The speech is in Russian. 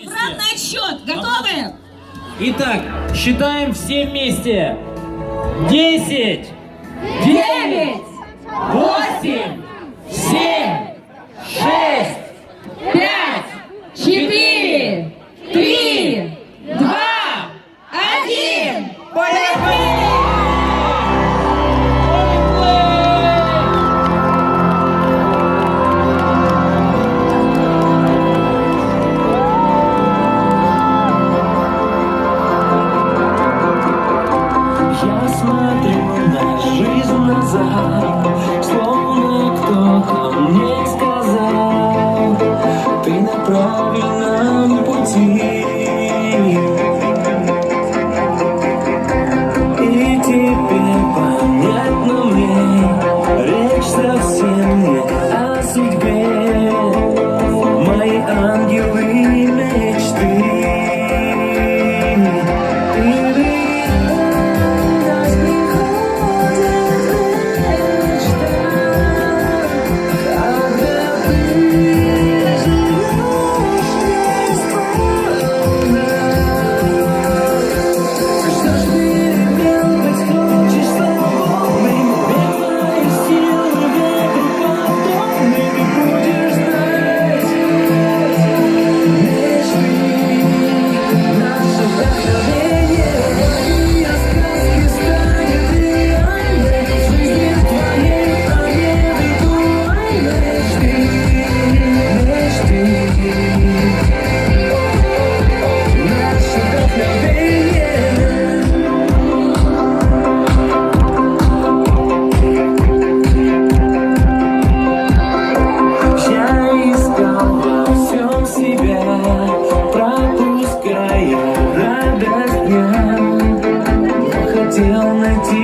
Обратный отсчет. Готовы? Итак, считаем все вместе. 10, 9, 8, 7, 6, 5, 4, 3, 2, 1. Полетели! Я смотрю на жизнь назад, словно кто-то мне сказал, ты на правильном пути. И теперь понятно мне, речь совсем не о судьбе, мои ангелы и мечты. Пропуская радость дня, хотел найти